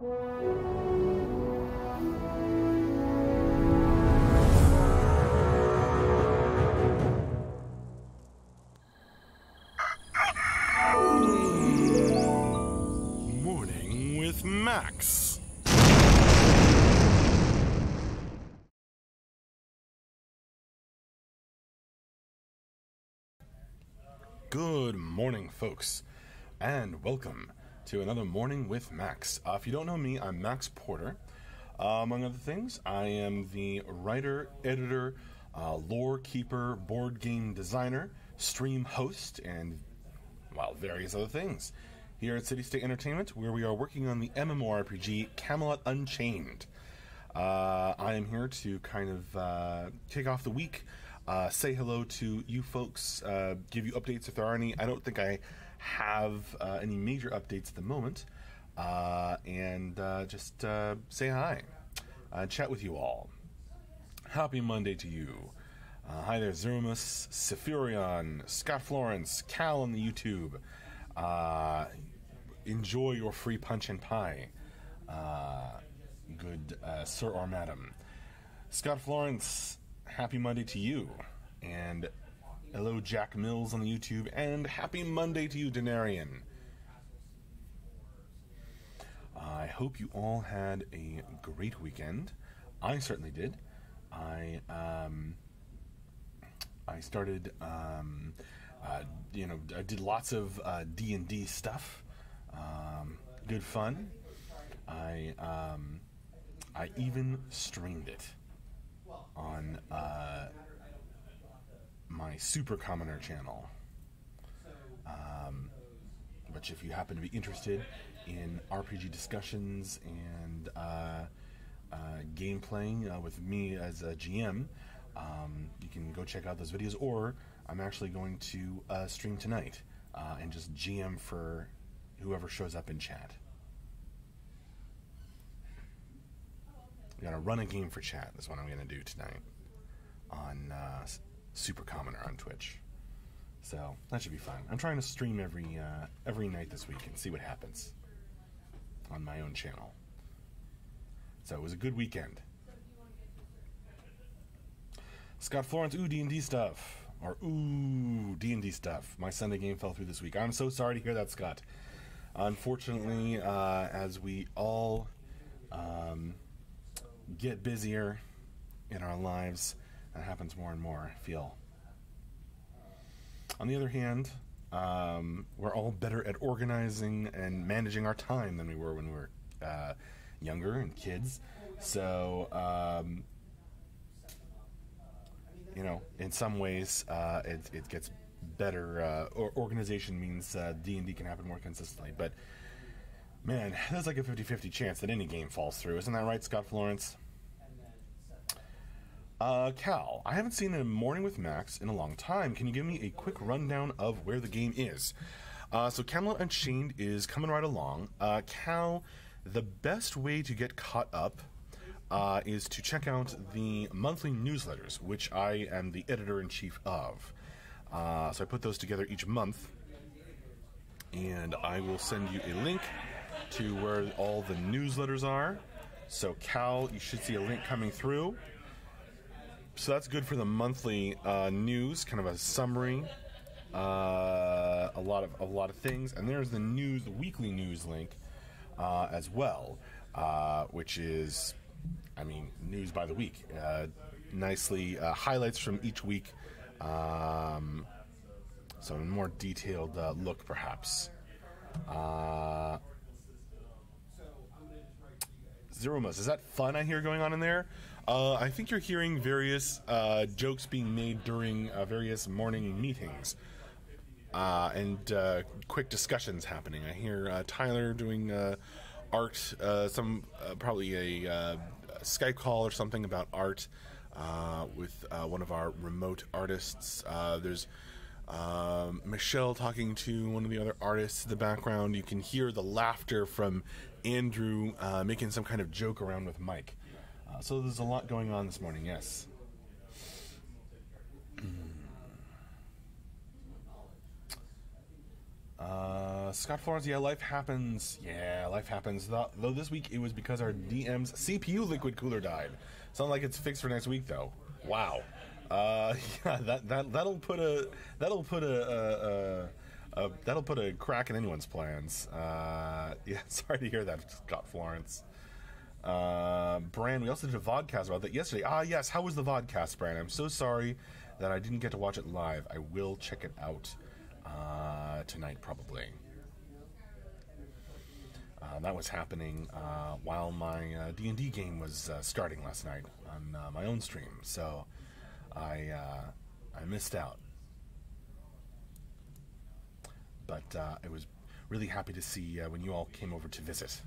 Morning with Max. Good morning, folks, and welcome to another Morning with Max. If you don't know me, I'm Max Porter. Among other things, I am the writer, editor, lore keeper, board game designer, stream host, and, well, various other things here at City State Entertainment, where we are working on the MMORPG Camelot Unchained. I am here to kind of kick off the week, say hello to you folks, give you updates if there are any. I don't think I have any major updates at the moment, and just say hi, chat with you all. Happy Monday to you. Hi there, Zerumus, Sephirion, Scott Florence, Cal on the YouTube. Enjoy your free punch and pie, good sir or madam. Scott Florence, happy Monday to you. And hello, Jack Mills on the YouTube, and happy Monday to you, Denarian. I hope you all had a great weekend. I certainly did. I started, I did lots of D&D stuff. Good fun. I even streamed it on my Super Commoner channel. Which, if you happen to be interested in RPG discussions and game playing with me as a GM, you can go check out those videos, or I'm actually going to stream tonight and just GM for whoever shows up in chat. I'm going to run a game for chat. That's what I'm going to do tonight on Super Commoner on Twitch. So that should be fun. I'm trying to stream every night this week and see what happens on my own channel. So it was a good weekend. Scott Florence, ooh, D&D stuff. Or, ooh, D&D stuff. My Sunday game fell through this week. I'm so sorry to hear that, Scott. Unfortunately, as we all get busier in our lives, that happens more and more, I feel. On the other hand, we're all better at organizing and managing our time than we were when we were younger and kids. So, in some ways, it gets better. Organization means D&D can happen more consistently. But, man, there's like a 50-50 chance that any game falls through. Isn't that right, Scott Florence? Cal, I haven't seen a Morning with Max in a long time. Can you give me a quick rundown of where the game is? So Camelot Unchained is coming right along. Cal, the best way to get caught up is to check out the monthly newsletters, which I am the editor-in-chief of. So I put those together each month, and I will send you a link to where all the newsletters are. So Cal, you should see a link coming through. So that's good for the monthly news, kind of a summary, a lot of things, and there's the weekly news link as well, which is, news by the week. Nicely highlights from each week, so a more detailed look, perhaps. Zeromus, is that fun I hear going on in there? I think you're hearing various jokes being made during various morning meetings and quick discussions happening. I hear Tyler doing art, probably a Skype call or something about art with one of our remote artists. There's Michelle talking to one of the other artists in the background. You can hear the laughter from Andrew making some kind of joke around with Mike. So there's a lot going on this morning, yes. Scott Florence, yeah, life happens. Yeah, life happens. Though this week it was because our DM's CPU liquid cooler died. Sounds like it's fixed for next week, though. Wow. Yeah, that'll put a crack in anyone's plans. Yeah, sorry to hear that, Scott Florence. Bran, we also did a vodcast about that yesterday. Yes, how was the vodcast, Bran? I'm so sorry that I didn't get to watch it live. I will check it out tonight, probably. That was happening while my D&D game was starting last night on my own stream, so I missed out. But I was really happy to see when you all came over to visit,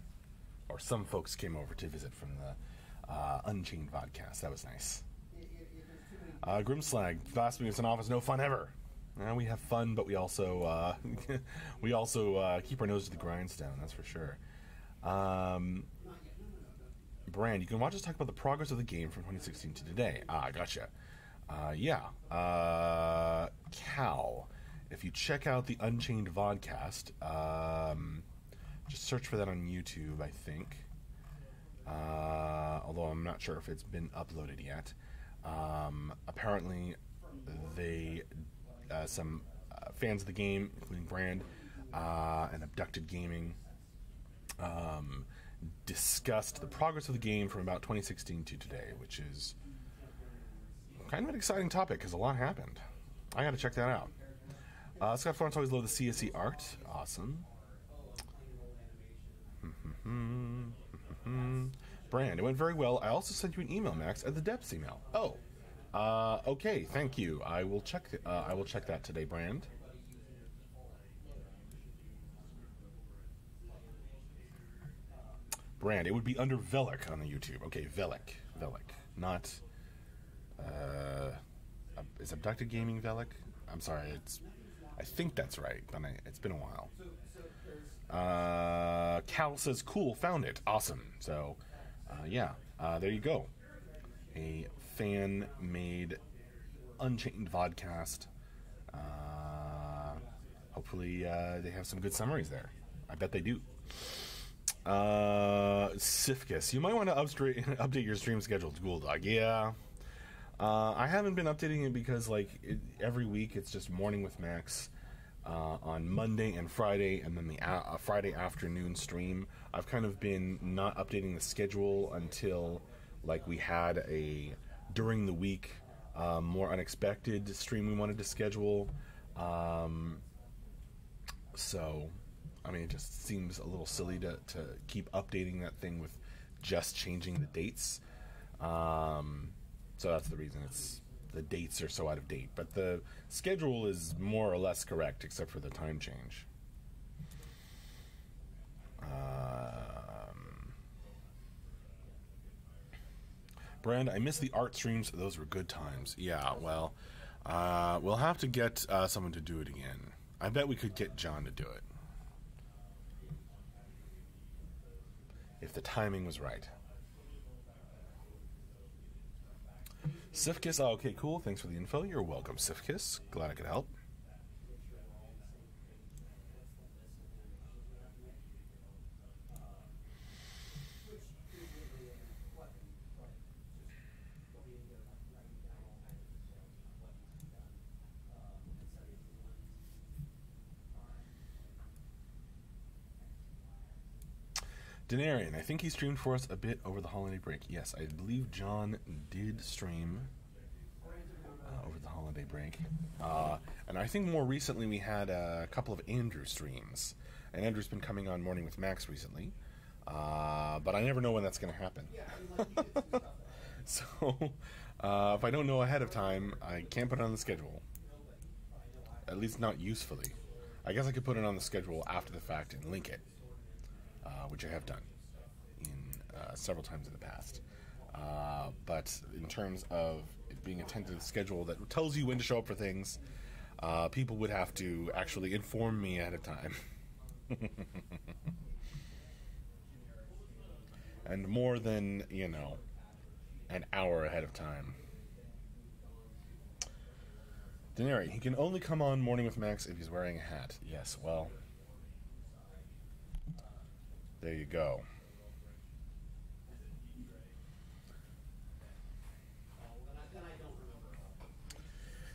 or some folks came over to visit from the Unchained podcast. That was nice. Grimslag, fast minutes in office, no fun ever. We have fun, but we also keep our nose to the grindstone. That's for sure. Brand, you can watch us talk about the progress of the game from 2016 to today. Gotcha. Yeah. Cal, if you check out the Unchained vodcast, just search for that on YouTube, I think. Although I'm not sure if it's been uploaded yet. Apparently, they some fans of the game, including Brand and Abducted Gaming, discussed the progress of the game from about 2016 to today, which is kind of an exciting topic because a lot happened. I got to check that out. Scott Florence always loved the CSE art. Awesome. Brand, it went very well. I also sent you an email, Max, at the depths email. Oh, okay. Thank you. I will check that today, Brand. Brand, it would be under Velik on the YouTube. Okay, Velik, not. Is Abducted Gaming Velik? I'm sorry. I think that's right. But it's been a while. Cal says, "Cool, found it. Awesome." So, yeah, there you go. A fan-made Unchained vodcast. Hopefully, they have some good summaries there. I bet they do. Sifkus, you might want to update your stream schedule to Ghoul-Dog. Yeah. I haven't been updating it because, every week it's just Morning with Max on Monday and Friday, and then the Friday afternoon stream. I've kind of been not updating the schedule until, we had a during the week, more unexpected stream we wanted to schedule. So, it just seems a little silly to keep updating that thing with just changing the dates. So that's the reason the dates are so out of date. But the schedule is more or less correct, except for the time change. Brand, I missed the art streams. Those were good times. Yeah, well, we'll have to get someone to do it again. I bet we could get John to do it. If the timing was right. Sifkus, okay, cool. Thanks for the info. You're welcome, Sifkus. Glad I could help. Denarian, I think he streamed for us a bit over the holiday break. Yes, I believe John did stream over the holiday break. And I think more recently we had a couple of Andrew streams. And Andrew's been coming on Morning with Max recently. But I never know when that's going to happen. So, if I don't know ahead of time, I can't put it on the schedule. At least not usefully. I guess I could put it on the schedule after the fact and link it. Which I have done several times in the past. But in terms of it being a tentative schedule that tells you when to show up for things, people would have to actually inform me ahead of time. And more than, an hour ahead of time. Denari, he can only come on Morning with Max if he's wearing a hat. Yes, well, There you go.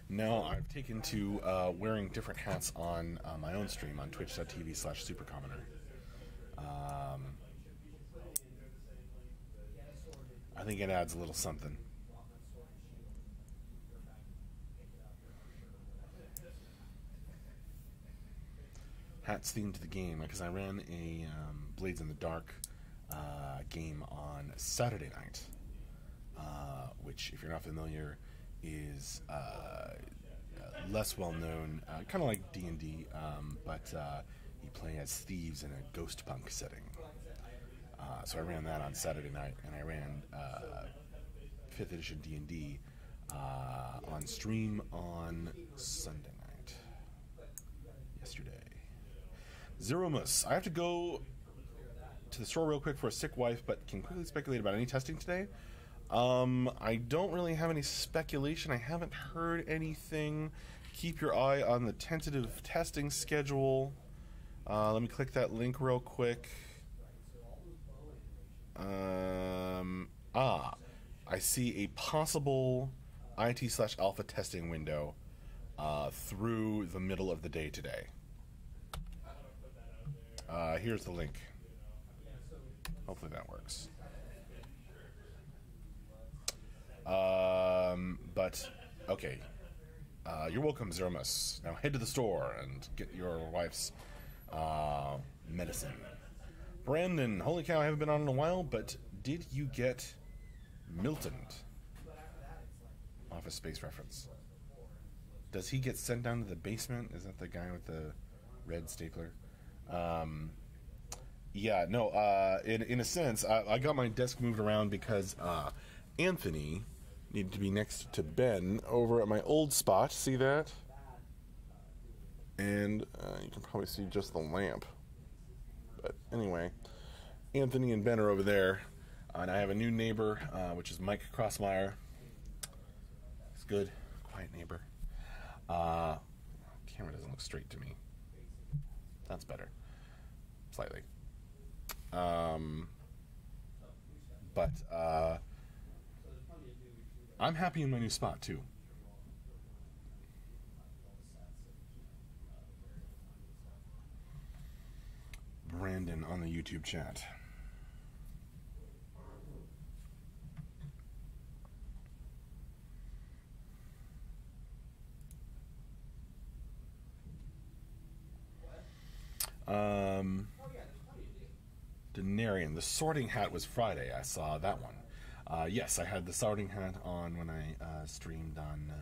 Now I've taken to wearing different hats on my own stream on twitch.tv/supercommoner. I think it adds a little something. Hats themed to the game, because I ran a Blades in the Dark game on Saturday night, which, if you're not familiar, is less well known, kind of like D&D, but you play as thieves in a ghost punk setting. So I ran that on Saturday night, and I ran 5th edition D&D on stream on Sunday night, yesterday. Zeromus, I have to go to the store real quick for a sick wife, but can quickly speculate about any testing today. I don't really have any speculation. I haven't heard anything. Keep your eye on the tentative testing schedule. Let me click that link real quick. I see a possible IT/alpha testing window through the middle of the day today. Here's the link. Hopefully that works. But, okay. You're welcome, Zeromus. Now head to the store and get your wife's medicine. Brandon, holy cow, I haven't been on in a while, but did you get Milton? Office Space reference. Does he get sent down to the basement? Is that the guy with the red stapler? Yeah, no, in a sense, I got my desk moved around because Anthony needed to be next to Ben over at my old spot. See that? And you can probably see just the lamp. But anyway, Anthony and Ben are over there. And I have a new neighbor, which is Mike Crossmeyer. He's good, quiet neighbor. Camera doesn't look straight to me. That's better. Slightly. But I'm happy in my new spot, too. Brandon on the YouTube chat. Denarian, the sorting hat was Friday. I saw that one. Yes, I had the sorting hat on when I streamed on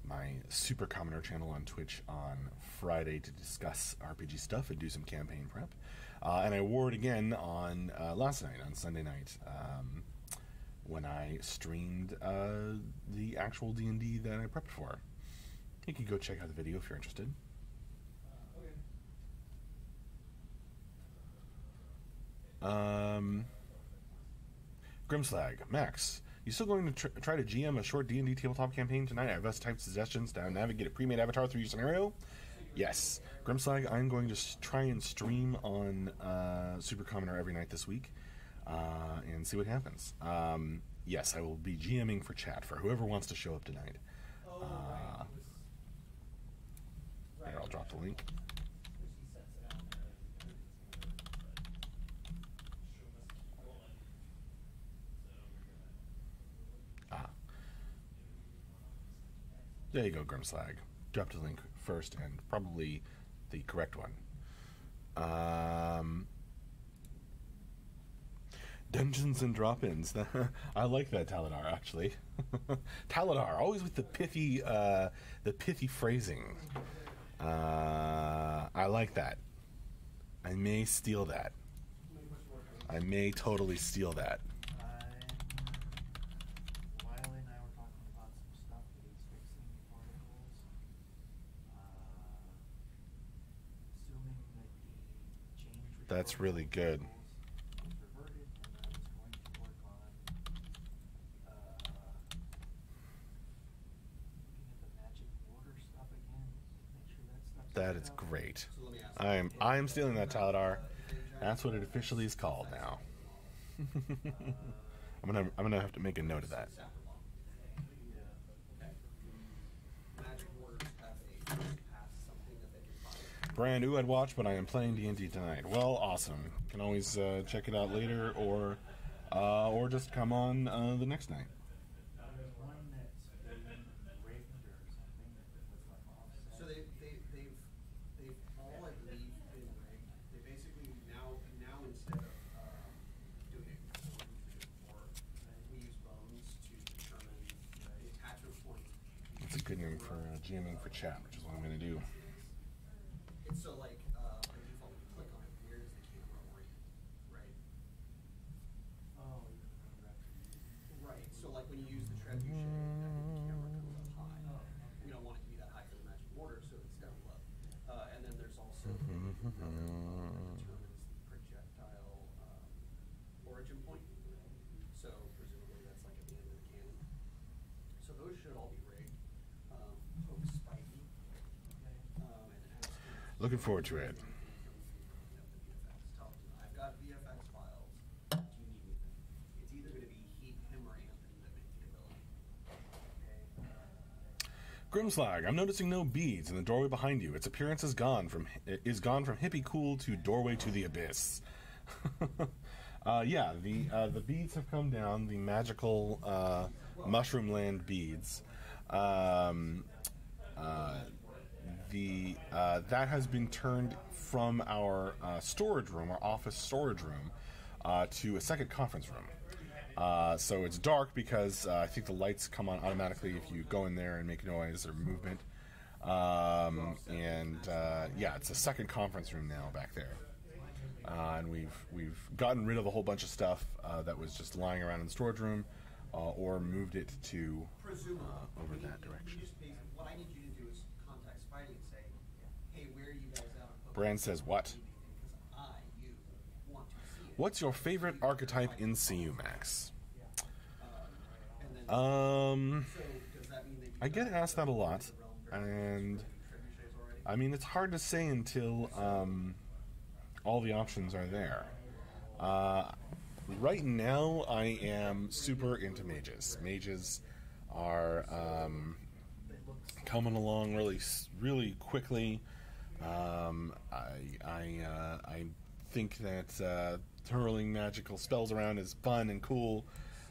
my Super Commoner channel on Twitch on Friday to discuss RPG stuff and do some campaign prep. And I wore it again on last night, on Sunday night, when I streamed the actual D&D that I prepped for. You can go check out the video if you're interested. Grimslag, Max, you still going to try to GM a short D&D tabletop campaign tonight? I have us type suggestions to navigate a pre-made avatar through your scenario. Yes, Grimslag, I'm going to try and stream on Super Commoner every night this week and see what happens. Yes, I will be GMing for chat for whoever wants to show up tonight. Here, I'll drop the link. There you go, Grimslag. Drop the link first, and probably the correct one. Dungeons and drop-ins. I like that, Taladar, actually. Taladar, always with the pithy phrasing. I like that. I may steal that. I may totally steal that. That's really good. That is great. I am stealing that, Taladar. That's what it officially is called now. I'm gonna have to make a note of that. Brand new I'd watch, but I am playing D&D tonight. Well, awesome. Can always check it out later, or just come on the next night. So they've all, I believe, been rigged. They basically now instead of doing it before, we use bones to determine the attachment point. That's a good name for jamming for chat, which is what I'm going to do. It's so like by default, when you click on it, where does the camera orient, right? Oh, right. So like when you use the trebuchet, the camera comes up high. We don't want it to be that high for the magic order, so it's down low. And then there's also that determines the projectile origin point. So presumably that's like at the end of the cannon. So those should all be rigged. Hope Spidey. Looking forward to it. I've got VFX files. Do you need anything? It's either going to be him or Anthony that make the ability. Grimslag, I'm noticing no beads in the doorway behind you. Its appearance is gone from hippie cool to doorway to the abyss. Yeah, the beads have come down. The magical mushroom land beads. That has been turned from our storage room, our office storage room, to a second conference room. So it's dark because I think the lights come on automatically if you go in there and make noise or movement. Yeah, it's a second conference room now back there. And we've gotten rid of a whole bunch of stuff that was just lying around in the storage room, or moved it to over that direction. What I need you to do is contact Spidey and say, "Hey, where are you guys at?" Brand says what? What's your favorite archetype in CU, Max? I get asked that a lot, and I mean it's hard to say until all the options are there. Right now, I am super into mages. Mages are coming along really quickly. I think that hurling magical spells around is fun and cool.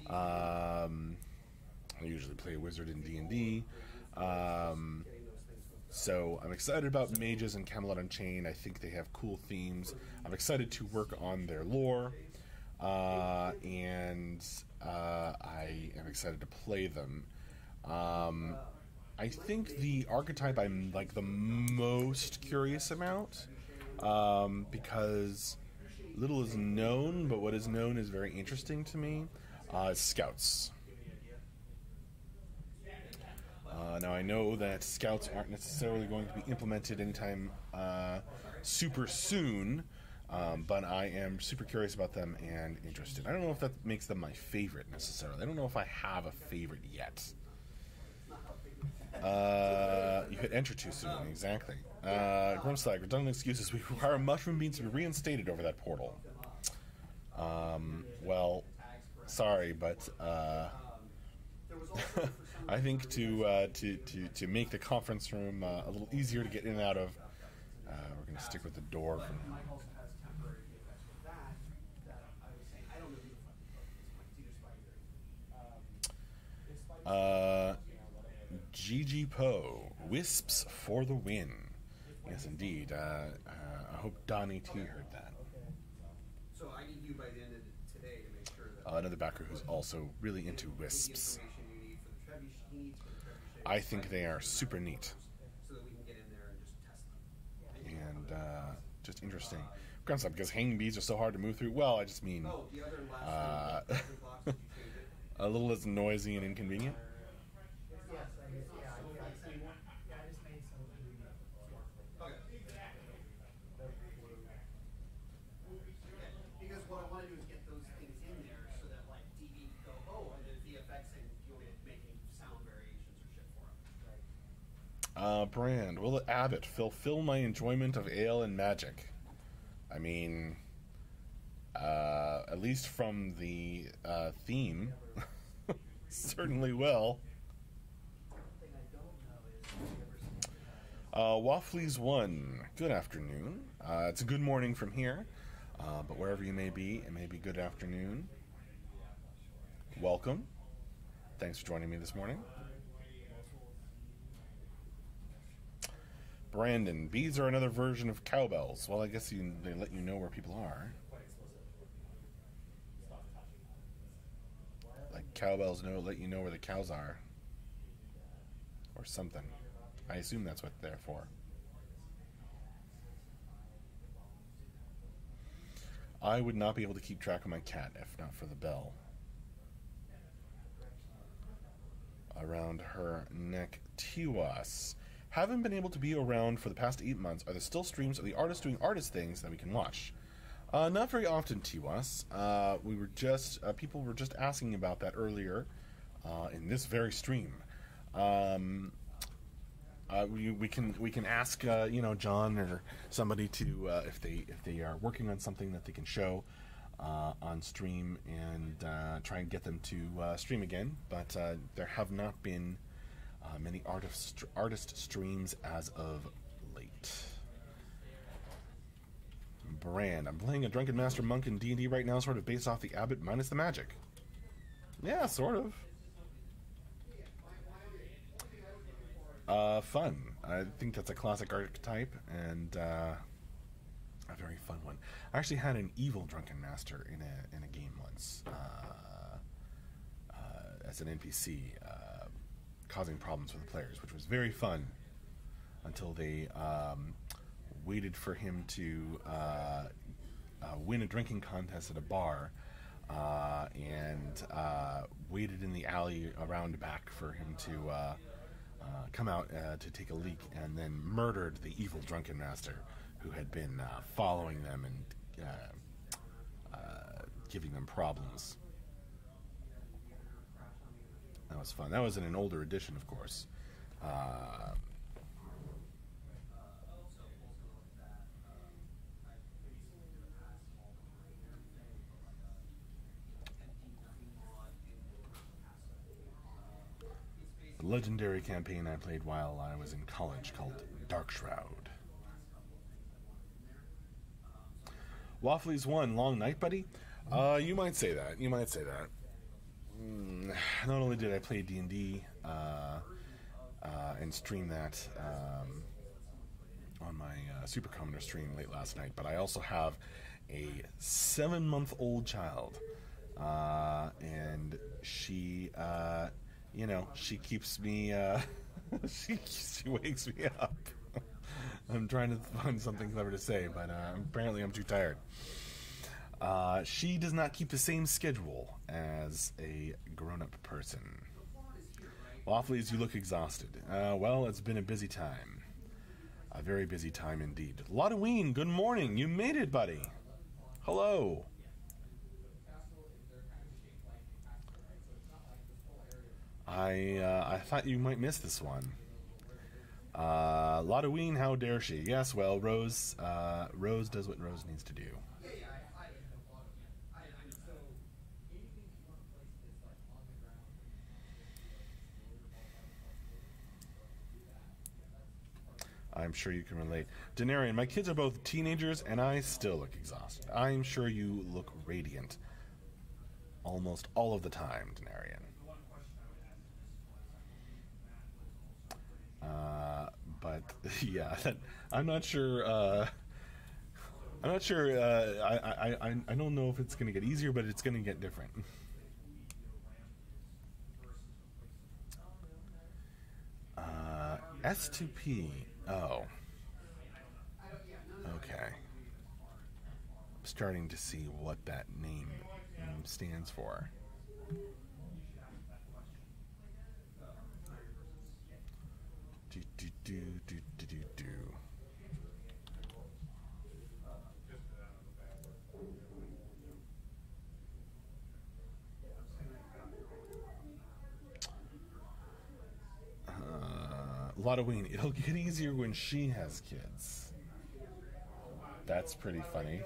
I usually play a wizard in D&D. So I'm excited about mages and Camelot Unchained. I think they have cool themes. I'm excited to work on their lore. And I am excited to play them. I think the archetype I'm like the most curious about, because little is known, but what is known is very interesting to me, is scouts. Now I know that scouts aren't necessarily going to be implemented anytime super soon, but I am super curious about them and interested. I don't know if that makes them my favorite necessarily. I don't know if I have a favorite yet. You hit enter too soon, exactly. Grimslag, redundant excuses. We require mushroom beans to be reinstated over that portal. Well, sorry, but I think to make the conference room a little easier to get in and out of, we're going to stick with the door for now. GG Poe, Wisps for the win. Yes, indeed. I hope Donnie T heard that. So I need you by the end of today to make sure that another backer who's also really into wisps. I think they are super neat. So that we can get in there and just test them. And just interesting. Because hanging bees are so hard to move through. Well, I just mean a little less noisy and inconvenient. Because what I want to do is get those things in there so that like DB can go, oh, and then VFX and you'll be making sound variations or shit for them. Brand, will Abbott fulfill my enjoyment of ale and magic? I mean, At least from the theme. Certainly will. Wafflies 1, good afternoon. It's a good morning from here, but wherever you may be, it may be good afternoon. Welcome. Thanks for joining me this morning. Brandon, bees are another version of cowbells. Well, I guess they let you know where people are. Like cowbells let you know where the cows are. Or something. I assume that's what they're for. I would not be able to keep track of my cat if not for the bell around her neck. Tiwas. Haven't been able to be around for the past 8 months. Are there still streams of the artists doing artist things that we can watch? Not very often, Tiwas. People were just asking about that earlier in this very stream. We can ask John or somebody to if they are working on something that they can show on stream and try and get them to stream again. But there have not been many artist streams as of late. Brand, I'm playing a Drunken Master Monk in D&D right now, sort of based off the Abbot minus the magic. Yeah, sort of. Fun. I think that's a classic archetype and a very fun one. I actually had an evil Drunken Master in a game once as an NPC, causing problems for the players, which was very fun until they waited for him to win a drinking contest at a bar and waited in the alley around back for him to come out to take a leak, and then murdered the evil Drunken Master who had been following them and giving them problems. That was fun. That was in an older edition, of course. The legendary campaign I played while I was in college called Dark Shroud. Wafflies 1, long night, buddy? You might say that. You might say that. Not only did I play D&D and stream that on my Super Commoner stream late last night, but I also have a 7-month-old child, and she, she keeps me, she wakes me up. I'm trying to find something clever to say, but apparently I'm too tired. She does not keep the same schedule as a grown-up person. Wafflies, you look exhausted. Well, it's been a busy time. A very busy time indeed. Lotaween, good morning. You made it, buddy. Hello. I thought you might miss this one. Lotaween, how dare she? Yes, well, Rose does what Rose needs to do. I'm sure you can relate. Denarian, my kids are both teenagers, and I still look exhausted. I'm sure you look radiant almost all of the time, Denarian. But yeah, I'm not sure. I'm not sure. I don't know if it's going to get easier, but it's going to get different. S2P. Oh. Okay. I'm starting to see what that name stands for. Do. Lotaween, it'll get easier when she has kids. That's pretty funny.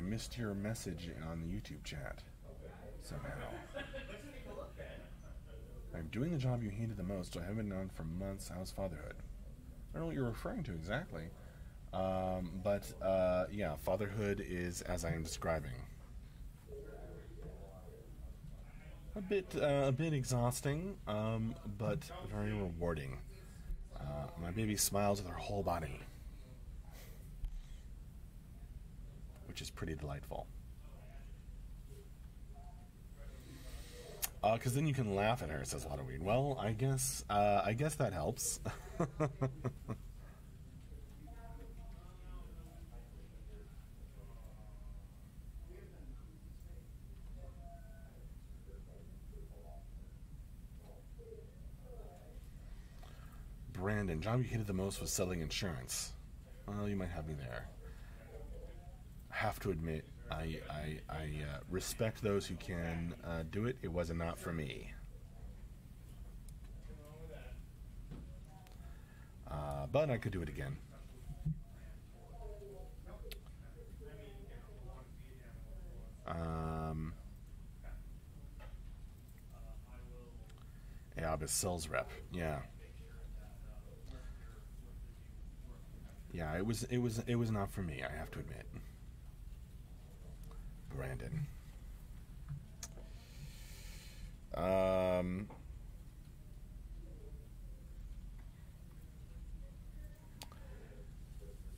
I missed your message on the YouTube chat somehow. I'm doing the job you hated the most, so I haven't been on for months. How's fatherhood? I don't know what you're referring to exactly. Yeah, fatherhood is as I am describing. A bit exhausting, but very rewarding. My baby smiles with her whole body, which is pretty delightful. Because then you can laugh at her, says Halloween. Well, I guess that helps. Brandon, job you hated the most was selling insurance. Well, you might have me there. I have to admit, I respect those who can do it. It was not for me. But I could do it again. Yeah, but sales rep. Yeah. Yeah, it was not for me, I have to admit. Brandon.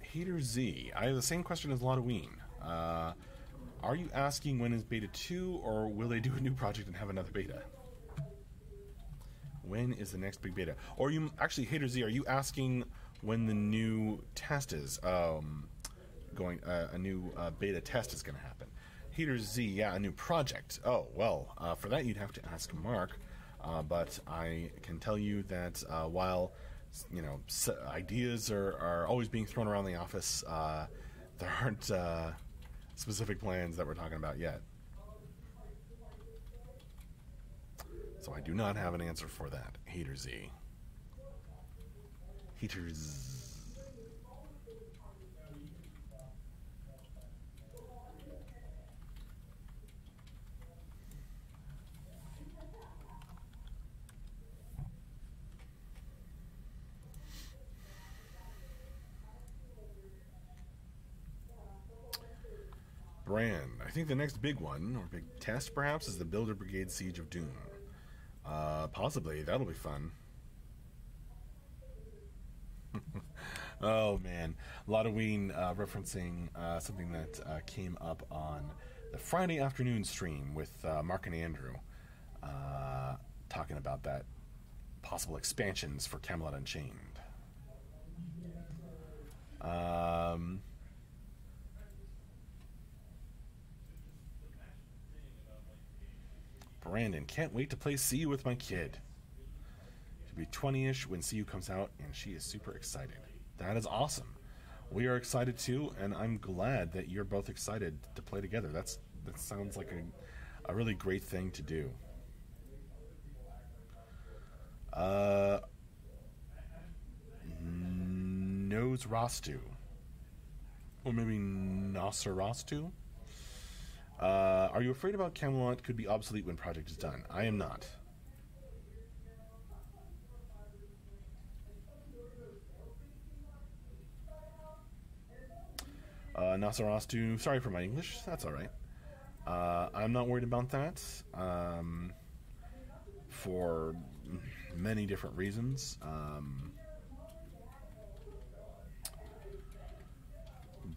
Hater Z. I have the same question as Halloween. Are you asking when is beta 2, or will they do a new project and have another beta? When is the next big beta? Or you actually, Hater Z, are you asking when the new test is going? A new beta test is going to happen. Hater Z, yeah, a new project. Oh well, for that you'd have to ask Mark. But I can tell you that while ideas are always being thrown around the office, there aren't specific plans that we're talking about yet. So I do not have an answer for that, Hater Z. Haters. Brand. I think the next big one, or big test perhaps, is the Builder Brigade Siege of Doom. Possibly. That'll be fun. Oh man, Halloween referencing something that came up on the Friday afternoon stream with Mark and Andrew, talking about that possible expansions for Camelot Unchained. Brandon, can't wait to play CU with my kid. She'll be 20-ish when CU comes out, and she is super excited. That is awesome. We are excited too, and I'm glad that you're both excited to play together. That sounds like a really great thing to do. Nosrastu. Or maybe Nosarastu? Are you afraid about Camelot could be obsolete when project is done? I am not. Nosarastu, sorry for my English. That's all right. I'm not worried about that for many different reasons.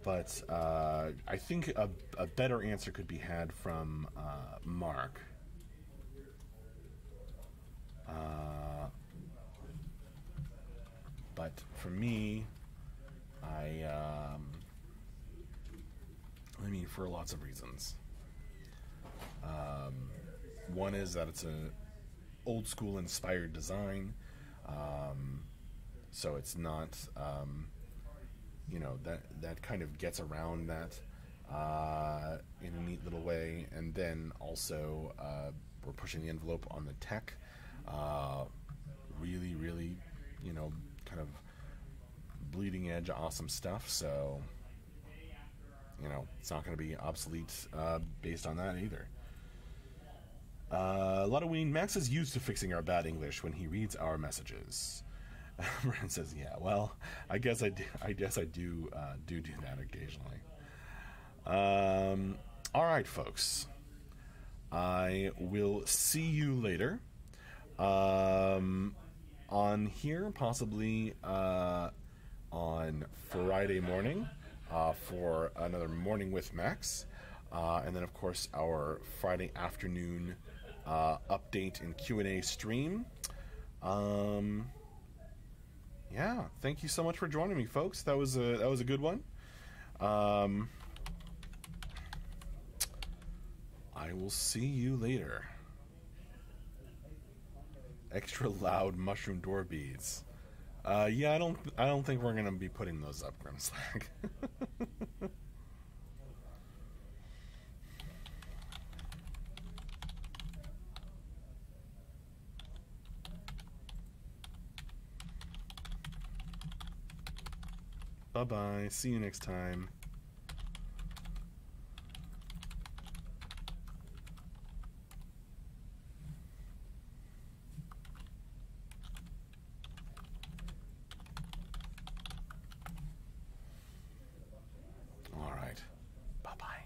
But I think a better answer could be had from Mark. But for me, I mean, for lots of reasons. One is that it's a old school inspired design, so it's not, that kind of gets around that in a neat little way. And then also we're pushing the envelope on the tech, really, really, kind of bleeding edge awesome stuff. So you know, it's not going to be obsolete based on that either. A lot of Ween. Max is used to fixing our bad English when he reads our messages. Brent says, "Yeah, well, I guess I do that occasionally." All right, folks. I will see you later. On here, possibly on Friday morning for another Morning with Max, and then of course our Friday afternoon update and Q&A stream. Yeah, thank you so much for joining me, folks. That was a good one. I will see you later. Extra loud mushroom door beads. Yeah, I don't think we're gonna be putting those up, Grimslag. Bye-bye. See you next time. All right. Bye-bye.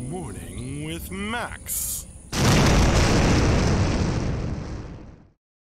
Morning with Max.